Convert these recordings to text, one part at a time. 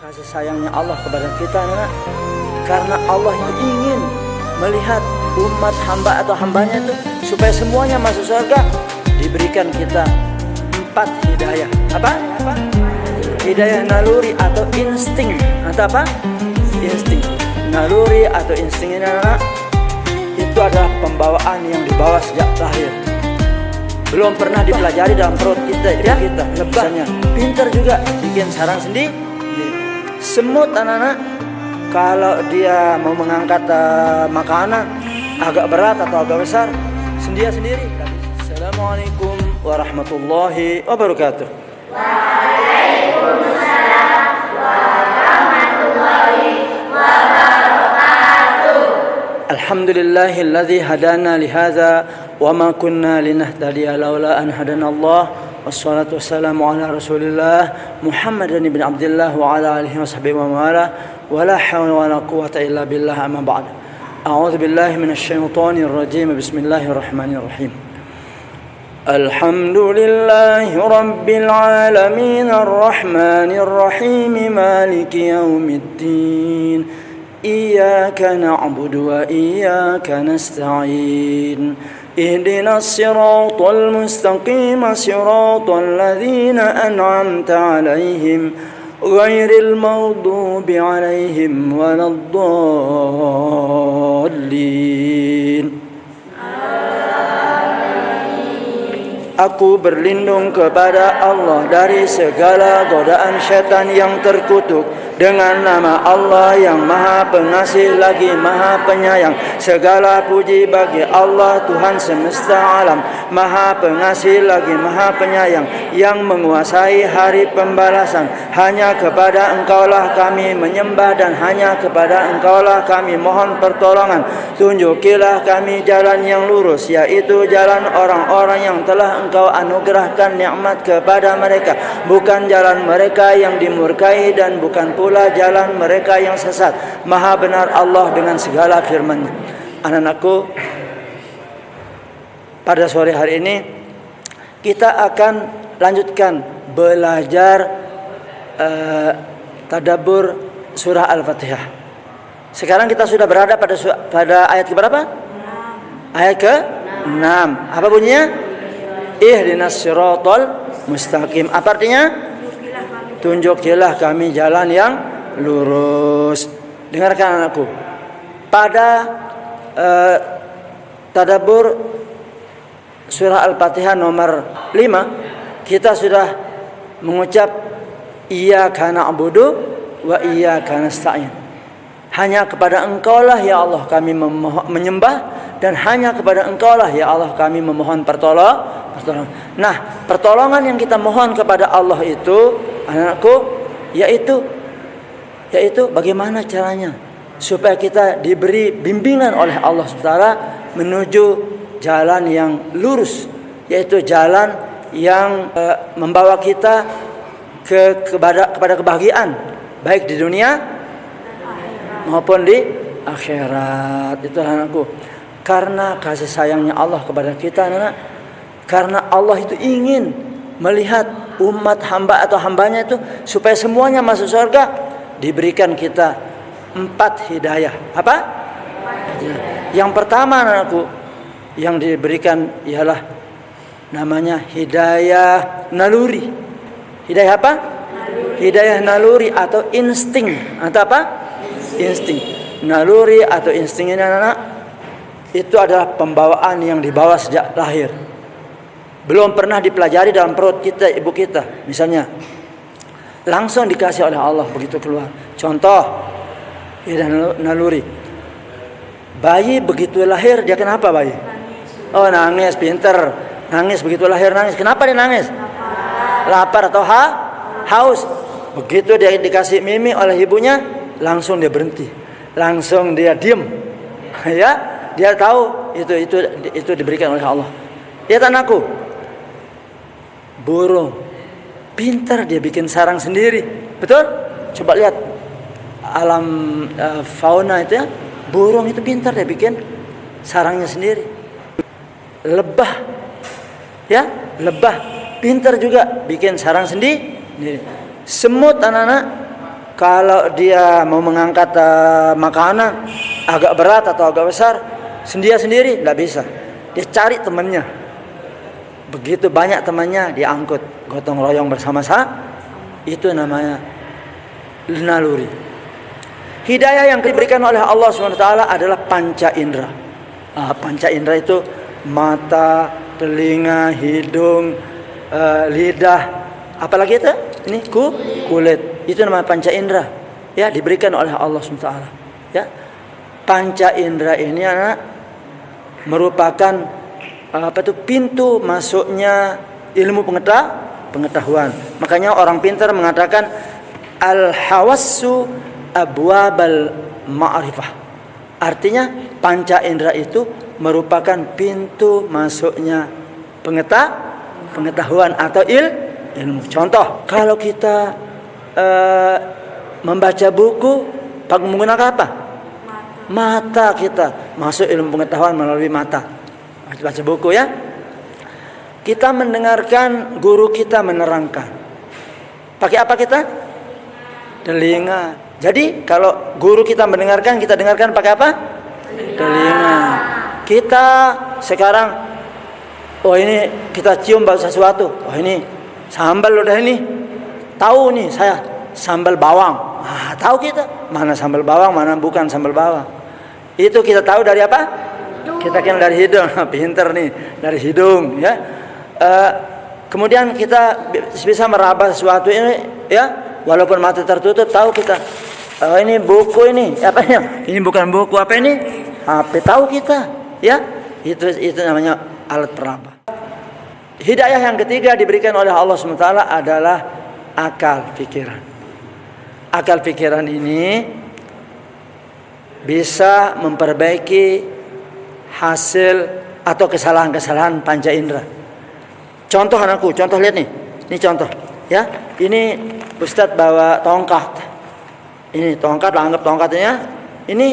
kasih sayangnya Allah kepada kita, anak, karena Allah itu ingin melihat umat hamba atau hambanya itu supaya semuanya masuk surga, diberikan kita 4 hidayah. Apa? Hidayah naluri atau insting. Atau apa? Insting. Naluri atau insting ini, anak, itu adalah pembawaan yang dibawa sejak lahir. Belum pernah dipelajari dalam perut kita, ya? Kita lebahnya pintar juga bikin sarang sendiri. Semut, anak-anak, kalau dia mau mengangkat makanan agak berat atau agak besar, sendiri. Assalamualaikum warahmatullahi wabarakatuh. Waalaikumsalam warahmatullahi wabarakatuh. Alhamdulillahilladzi hadana lihadza wa ma kunna linahtadiya laula an hadanallah. Wassalatu wassalamu ala Rasulillah Muhammadin ibn Abdullah wa ala alihi wa sahbihi wa mawala wa la hawla wa la quwwata illa billah, amma ba'd. A'udzu billahi minasy syaithanir rajim. Bismillahirrahmanirrahim. Alhamdulillahi rabbil alamin arrahmanir rahim maliki yaumiddin. Iyyaka na'budu wa iyyaka nasta'in. اهدنا الصراط المستقيم صراط الذين أنعمت عليهم غير المغضوب عليهم ولا الضالين. Aku berlindung kepada Allah dari segala godaan syaitan yang terkutuk, dengan nama Allah yang Maha Pengasih lagi Maha Penyayang. Segala puji bagi Allah Tuhan semesta alam, Maha Pengasih lagi Maha Penyayang, yang menguasai hari pembalasan. Hanya kepada Engkaulah kami menyembah dan hanya kepada Engkaulah kami mohon pertolongan. Tunjukilah kami jalan yang lurus, yaitu jalan orang-orang yang telah Engkau anugerahkan nikmat kepada mereka, bukan jalan mereka yang dimurkai dan bukan pula jalan mereka yang sesat. Maha benar Allah dengan segala firman-Nya. Anak-anakku, pada sore hari ini kita akan lanjutkan belajar tadabbur surah Al-Fatihah. Sekarang kita sudah berada pada ayat ke berapa? Ayat ke-6. Apa bunyinya? Ihdinas siratal mustaqim. Apa artinya? Tunjukilah kami jalan yang lurus. Dengarkan anakku. Pada tadabbur surah Al-Fatihah nomor 5, kita sudah mengucap iyyaka na'budu wa iyyaka nasta'in. Hanya kepada Engkaulah ya Allah kami menyembah, dan hanya kepada Engkaulah ya Allah kami memohon pertolongan. Nah, pertolongan yang kita mohon kepada Allah itu, anakku, yaitu bagaimana caranya supaya kita diberi bimbingan oleh Allah SWT menuju jalan yang lurus, yaitu jalan yang membawa kita kepada kebahagiaan baik di dunia maupun di akhirat. Itulah anakku. Karena kasih sayangnya Allah kepada kita, anak, karena Allah itu ingin melihat umat hamba atau hambanya itu supaya semuanya masuk surga, diberikan kita 4 hidayah. Apa? Yang pertama, anakku, yang diberikan ialah namanya hidayah naluri. Hidayah apa? Hidayah naluri atau insting. Atau apa? Insting. Naluri atau insting ini, anak, itu adalah pembawaan yang dibawa sejak lahir. Belum pernah dipelajari dalam perut kita, ibu kita. Misalnya, langsung dikasih oleh Allah begitu keluar. Contoh, hidayah naluri. Bayi begitu lahir, dia kenapa bayi? Oh, nangis, pinter. Nangis begitu lahir, nangis. Kenapa dia nangis? Lapar atau haus. Begitu dia dikasih mimi oleh ibunya, langsung dia berhenti. Langsung dia diam. Ya, dia tahu itu diberikan oleh Allah. Lihat anakku, burung pintar, dia bikin sarang sendiri. Betul? Coba lihat alam fauna itu ya, burung itu pintar, dia bikin sarangnya sendiri. Lebah, ya, lebah pintar juga bikin sarang sendiri. Semut, anak-anak, Kalau dia mau mengangkat makanan agak berat atau agak besar, sendiri tidak bisa. Dia cari temannya. Begitu banyak temannya, dia angkut, gotong royong bersama-sama. Itu namanya naluri. Hidayah yang diberikan oleh Allah SWT adalah panca indera. Panca indera itu mata, telinga, hidung, lidah, apalagi itu? Ini kulit. Itu namanya panca indera. Ya, diberikan oleh Allah SWT. Ya. Panca indera ini merupakan pintu masuknya ilmu pengetahuan. Makanya orang pintar mengatakan al-hawassu abwabal ma'rifah. Artinya panca indera itu merupakan pintu masuknya pengetahuan atau ilmu. Contoh, kalau kita membaca buku menggunakan apa? Mata kita masuk ilmu pengetahuan melalui mata. Baca buku ya. Kita mendengarkan guru kita menerangkan. Pakai apa kita? Telinga. Jadi kalau guru kita mendengarkan, kita dengarkan pakai apa? Telinga. Kita sekarang, oh ini kita cium bau sesuatu. Oh ini sambal udah ini. Tahu nih saya sambal bawang. Tahu kita mana sambal bawang, mana bukan sambal bawang. Itu kita tahu dari apa? Kita kan dari hidung. Pinter nih, dari hidung ya. Kemudian kita bisa meraba sesuatu ini ya, walaupun mata tertutup tahu kita. Ini buku ini apa ya? Ini bukan buku, apa ini? HP, tahu kita ya. Itu namanya alat peraba. Hidayah yang ketiga diberikan oleh Allah SWT adalah akal pikiran. Akal pikiran ini bisa memperbaiki hasil atau kesalahan-kesalahan panca indera. Contoh anakku, contoh lihat nih. Ini contoh ya. Ini Ustadz bawa tongkat. Ini tongkat, anggap tongkatnya. Ini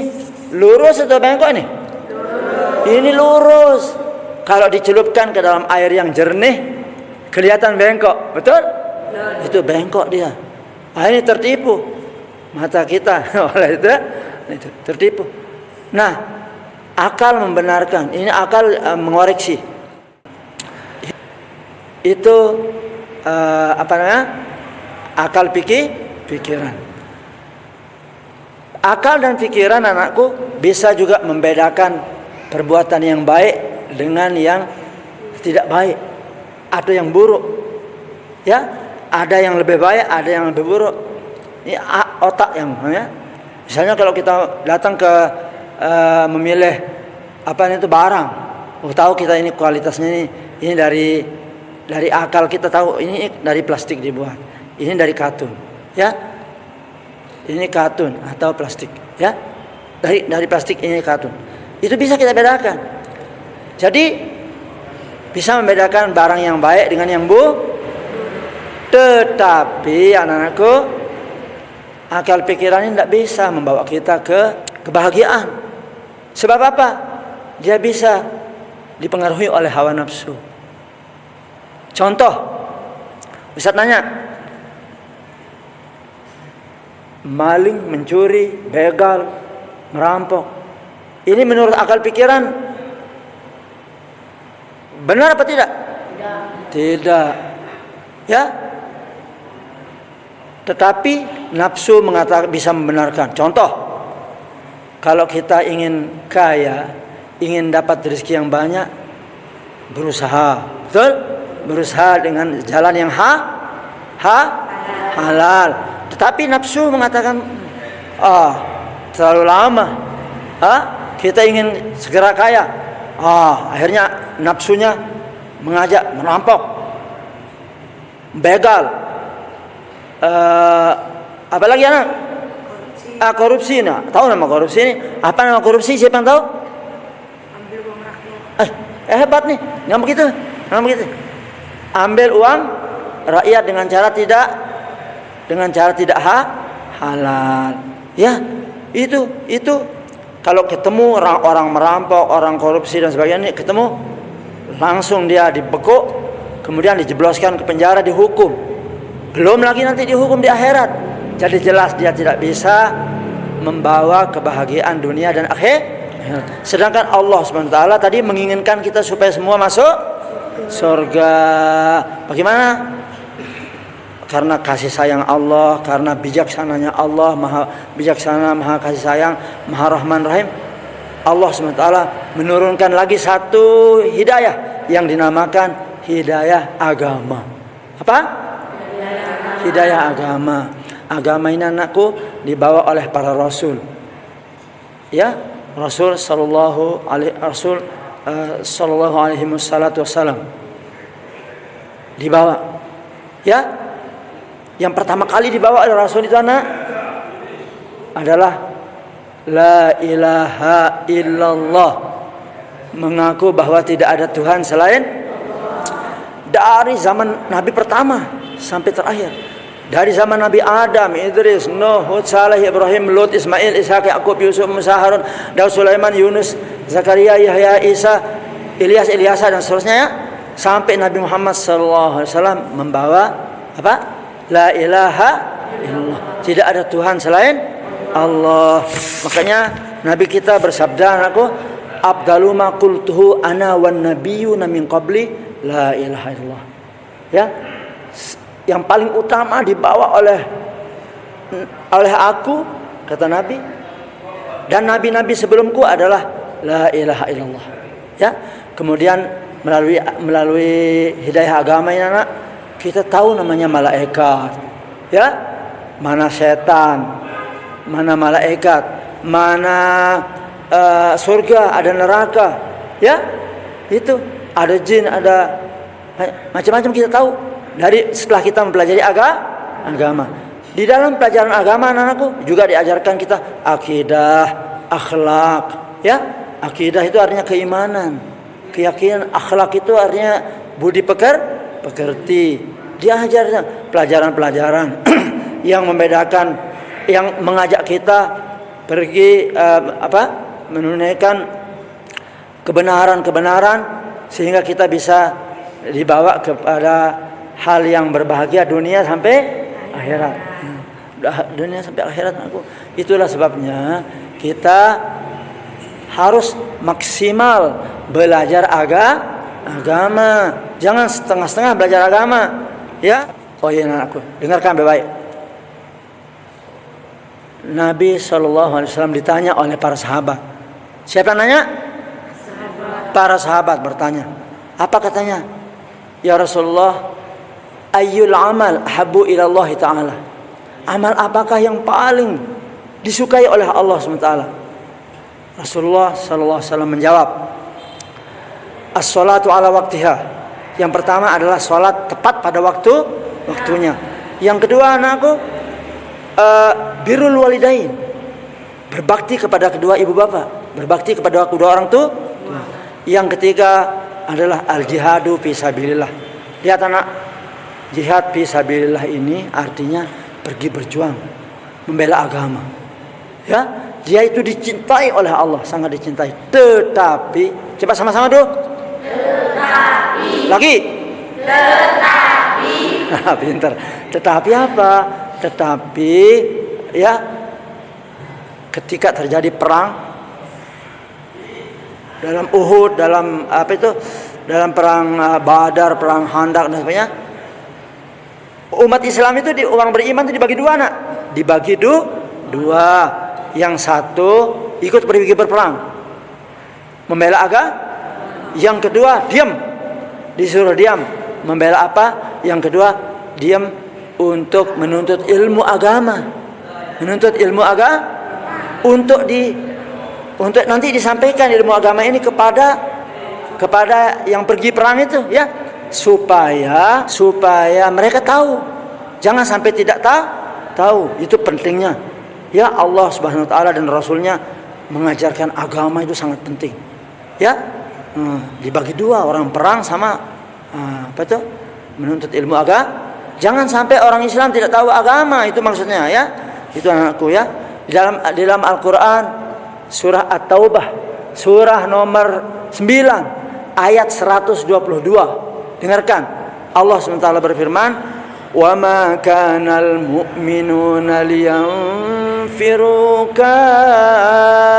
lurus atau bengkok ini? Ini lurus. Kalau dicelupkan ke dalam air yang jernih kelihatan bengkok, betul? Itu bengkok dia. Ini tertipu mata kita oleh itu tertipu. Nah, akal membenarkan. Ini akal mengoreksi. Itu apa namanya? Akal pikiran. Akal dan pikiran anakku bisa juga membedakan perbuatan yang baik dengan yang tidak baik atau yang buruk. Ya. Ada yang lebih baik, ada yang lebih buruk. Ini otak yang ya. Misalnya kalau kita datang ke memilih apa itu barang, tahu kita ini kualitasnya ini dari akal kita tahu ini dari plastik dibuat, ini dari katun, ya. Ini katun atau plastik, ya. Dari plastik ini katun. Itu bisa kita bedakan. Jadi bisa membedakan barang yang baik dengan yang buruk. Tetapi anak-anakku, akal pikiran ini tidak bisa membawa kita ke kebahagiaan. Sebab apa? Dia bisa dipengaruhi oleh hawa nafsu. Contoh, Ustaz nanya, maling, mencuri, begal, merampok. Ini menurut akal pikiran benar apa tidak? Tidak. Ya. Tetapi nafsu mengatakan bisa membenarkan. Contoh, kalau kita ingin kaya, ingin dapat rezeki yang banyak, berusaha, betul? Berusaha dengan jalan yang halal. Tetapi nafsu mengatakan, terlalu lama. Kita ingin segera kaya. Akhirnya nafsunya mengajak merampok, begal. Apalagi anak? Korupsi. Nah, tahu nama korupsi ini? Apa nama korupsi? Siapa yang tahu? Ambil uang rakyat. Hebat nih. Nggak begitu. Ambil uang rakyat dengan cara tidak halal. Ya, itu kalau ketemu orang merampok, orang korupsi dan sebagainya, ketemu langsung dia dibekuk, kemudian dijebloskan ke penjara, dihukum. Belum lagi nanti dihukum di akhirat. Jadi jelas dia tidak bisa membawa kebahagiaan dunia dan akhir. Sedangkan Allah SWT tadi menginginkan kita supaya semua masuk surga. Bagaimana? Karena kasih sayang Allah, karena bijaksananya Allah, maha bijaksana, maha kasih sayang, maha rahman rahim. Allah SWT menurunkan lagi satu hidayah yang dinamakan hidayah agama. Apa? Hidayah agama. Agama ini anakku dibawa oleh para rasul. Ya, Rasul sallallahu alaihi wasallam dibawa. Ya, yang pertama kali dibawa oleh Rasul itu anak adalah la ilaha illallah, mengaku bahwa tidak ada Tuhan selain, dari zaman Nabi pertama sampai terakhir. Dari zaman Nabi Adam, Idris, Nuh, Hud, Saleh, Ibrahim, Lut, Ismail, Ishak, Yakub, Yusuf, Musa, Harun, Daud, Sulaiman, Yunus, Zakaria, Yahya, Isa, Ilyas, Ilyasa dan seterusnya ya. Sampai Nabi Muhammad SAW membawa apa? La ilaha illallah. Tidak ada Tuhan selain Allah. Makanya Nabi kita bersabda, anakku, Abdalu ma qultuhu ana wan nabiyyuna min qabli la ilaha illallah. Ya. Yang paling utama dibawa oleh aku, kata Nabi, dan nabi-nabi sebelumku adalah la ilaha illallah. Ya. Kemudian melalui hidayah agama ini anak, kita tahu namanya malaikat. Ya. Mana setan, mana malaikat, mana surga, ada neraka. Ya. Itu ada jin, ada macam-macam kita tahu. Dari setelah kita mempelajari agama. Di dalam pelajaran agama anak-anakku juga diajarkan kita akidah, akhlak, ya. Akidah itu artinya keimanan, keyakinan. Akhlak itu artinya budi pekerti. Diajar pelajaran-pelajaran yang membedakan, yang mengajak kita pergi menunaikan kebenaran-kebenaran sehingga kita bisa dibawa kepada hal yang berbahagia dunia sampai akhirat. Dunia sampai akhirat aku. Itulah sebabnya kita harus maksimal belajar agama. Jangan setengah-setengah belajar agama. Ya. Oh iya anakku, dengarkan baik-baik. Nabi SAW ditanya oleh para sahabat. Siapa yang nanya? Para sahabat bertanya. Apa katanya? Ya Rasulullah, ayyul amal habbu ilallah ta'ala. Amal apakah yang paling disukai oleh Allah SWT? Rasulullah SAW menjawab, as-salatu ala waktiha. Yang pertama adalah salat tepat pada waktunya. Yang kedua anakku, birrul walidain, berbakti kepada kedua ibu bapak, berbakti kepada kedua orang tua. Yang ketiga adalah al-jihadu fi sabilillah. Lihat anak, jihad fi sabilillah ini artinya pergi berjuang membela agama. Ya, dia itu dicintai oleh Allah, sangat dicintai. Tetapi, coba sama-sama dulu. Tetapi. Lagi. Tetapi. Pintar. Tetapi apa? Tetapi ya, ketika terjadi perang dalam Uhud, dalam apa itu? Dalam perang Badar, perang Khandaq dan sebagainya. Umat Islam itu orang beriman itu dibagi dua nak, dibagi dua. Yang satu ikut pergi berperang, membela agama. Yang kedua diam, disuruh diam, membela apa? Yang kedua diam untuk menuntut ilmu agama, untuk nanti disampaikan ilmu agama ini kepada yang pergi perang itu, ya. supaya mereka tahu, jangan sampai tidak tahu. Itu pentingnya, ya. Allah Subhanahu wa taala dan Rasulnya mengajarkan agama itu sangat penting, ya. Dibagi dua, orang perang sama apa itu, menuntut ilmu agama. Jangan sampai orang Islam tidak tahu agama, itu maksudnya, ya. Itu anakku, ya. Di dalam Al-Qur'an surah At-Taubah, surah nomor 9 ayat 122. Dengarkan, Allah SWT berfirman, وما كان المؤمنون لينفروا كافة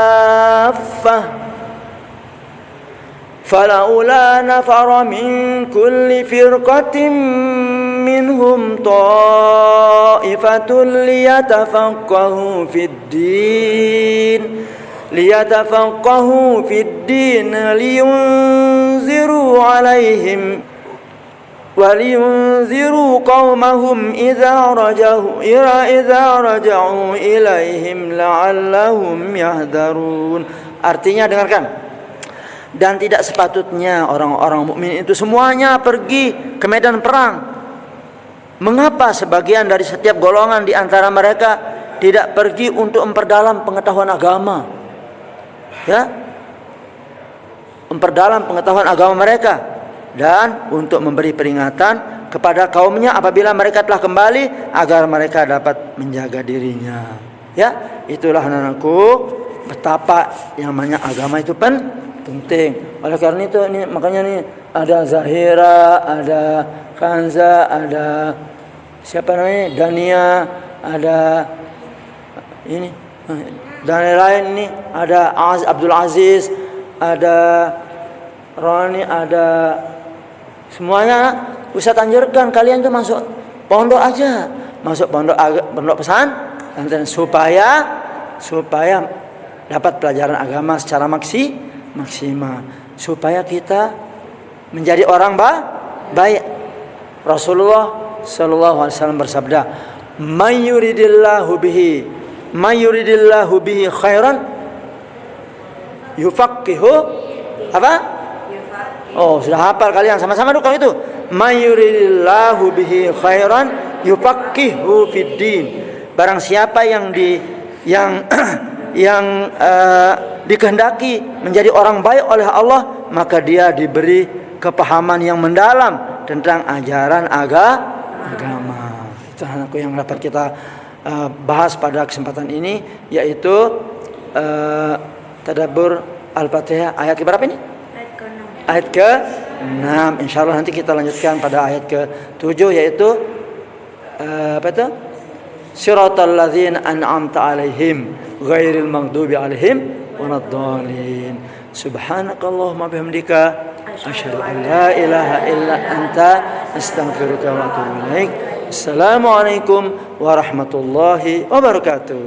فلولا نفر من كل فرقة منهم طائفة ليتفقهوا في الدين ولينذروا قومهم إذا رجعوا إليهم لعلهم يحذرون. Artinya dengarkan. Dan tidak sepatutnya orang-orang mukmin itu semuanya pergi ke medan perang. Mengapa sebagian dari setiap golongan di antara mereka tidak pergi untuk memperdalam pengetahuan agama? Ya, memperdalam pengetahuan agama mereka dan untuk memberi peringatan kepada kaumnya apabila mereka telah kembali agar mereka dapat menjaga dirinya. Ya, itulah anak-anakku betapa yang namanya agama itu penting. Oleh karena itu ini makanya nih ada Zahira, ada Kanza, ada siapa namanya Dania, ada ini dan lain ini ada Abdul Aziz, ada Roni, ada semuanya. Ustaz anjurkan kalian tuh masuk pondok aja, masuk pondok pesantren supaya dapat pelajaran agama secara maksimal, supaya kita menjadi orang baik. Rasulullah sallallahu alaihi wasallam bersabda, "May yuridillahu bihi khairan yufaqihu." Apa? Oh, sudah hafal kalian, sama-sama dulu itu. May yuridillahu bihi khairan yufaqihu fid din. Barang siapa yang dikehendaki menjadi orang baik oleh Allah, maka dia diberi kepahaman yang mendalam tentang ajaran agama. Itu anakku yang dapat kita bahas pada kesempatan ini, yaitu tadabbur Al-Fatihah ayat ke berapa ini? Ayat ke-6. Insyaallah nanti kita lanjutkan pada ayat ke-7, yaitu apa itu? Siratal ladzina an'amta 'alaihim ghairil maghdubi 'alaihim waladdallin. Subhanakallahumma bihamdika asyhadu an la ilaha illa anta astaghfiruka wa atubu ilaik. Assalamualaikum warahmatullahi wabarakatuh.